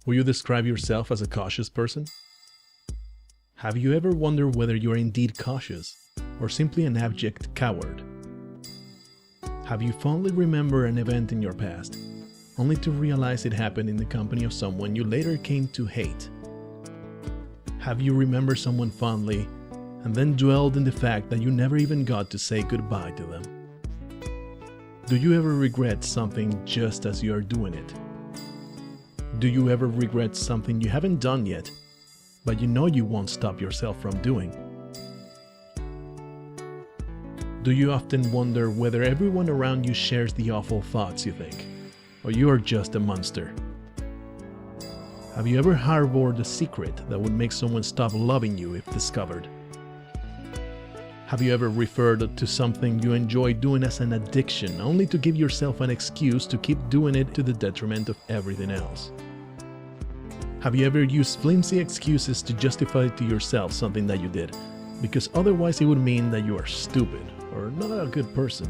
Will you describe yourself as a cautious person? Have you ever wondered whether you are indeed cautious or simply an abject coward? Have you fondly remembered an event in your past, only to realize it happened in the company of someone you later came to hate? Have you remembered someone fondly and then dwelled in the fact that you never even got to say goodbye to them? Do you ever regret something just as you are doing it? Do you ever regret something you haven't done yet, but you know you won't stop yourself from doing? Do you often wonder whether everyone around you shares the awful thoughts you think, or you are just a monster? Have you ever harbored a secret that would make someone stop loving you if discovered? Have you ever referred to something you enjoy doing as an addiction, only to give yourself an excuse to keep doing it to the detriment of everything else? Have you ever used flimsy excuses to justify to yourself something that you did, because otherwise it would mean that you are stupid or not a good person?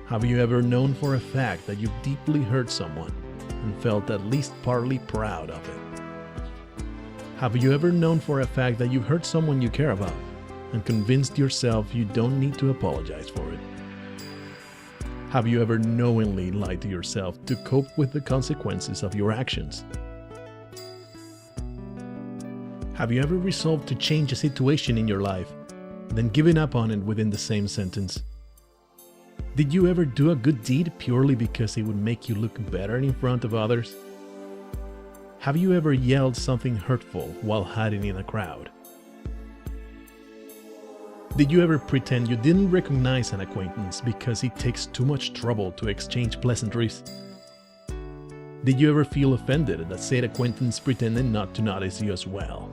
Have you ever known for a fact that you deeply hurt someone and felt at least partly proud of it? Have you ever known for a fact that you hurt someone you care about and convinced yourself you don't need to apologize for it? Have you ever knowingly lied to yourself to cope with the consequences of your actions? Have you ever resolved to change a situation in your life, then given up on it within the same sentence? Did you ever do a good deed purely because it would make you look better in front of others? Have you ever yelled something hurtful while hiding in a crowd? Did you ever pretend you didn't recognize an acquaintance because it takes too much trouble to exchange pleasantries? Did you ever feel offended that said acquaintance pretended not to notice you as well?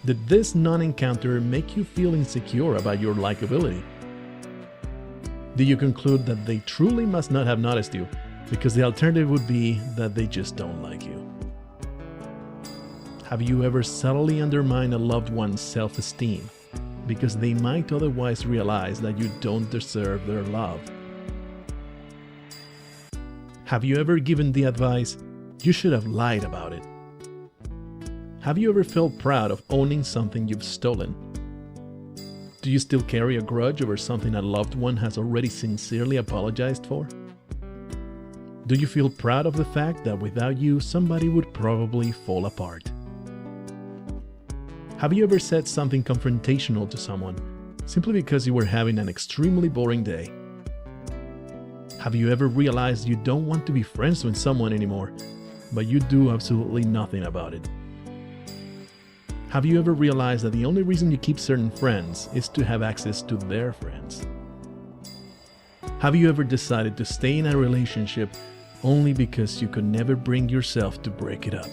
Did this non-encounter make you feel insecure about your likability? Did you conclude that they truly must not have noticed you, because the alternative would be that they just don't like you? Have you ever subtly undermined a loved one's self-esteem because they might otherwise realize that you don't deserve their love? Have you ever given the advice, "You should have lied about it"? Have you ever felt proud of owning something you've stolen? Do you still carry a grudge over something a loved one has already sincerely apologized for? Do you feel proud of the fact that without you, somebody would probably fall apart? Have you ever said something confrontational to someone simply because you were having an extremely boring day? Have you ever realized you don't want to be friends with someone anymore, but you do absolutely nothing about it? Have you ever realized that the only reason you keep certain friends is to have access to their friends? Have you ever decided to stay in a relationship only because you could never bring yourself to break it up?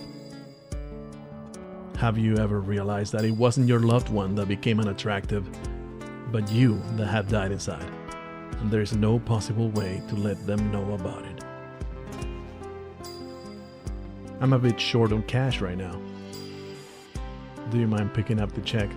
Have you ever realized that it wasn't your loved one that became unattractive, but you that have died inside, and there is no possible way to let them know about it? I'm a bit short on cash right now. Do you mind picking up the check?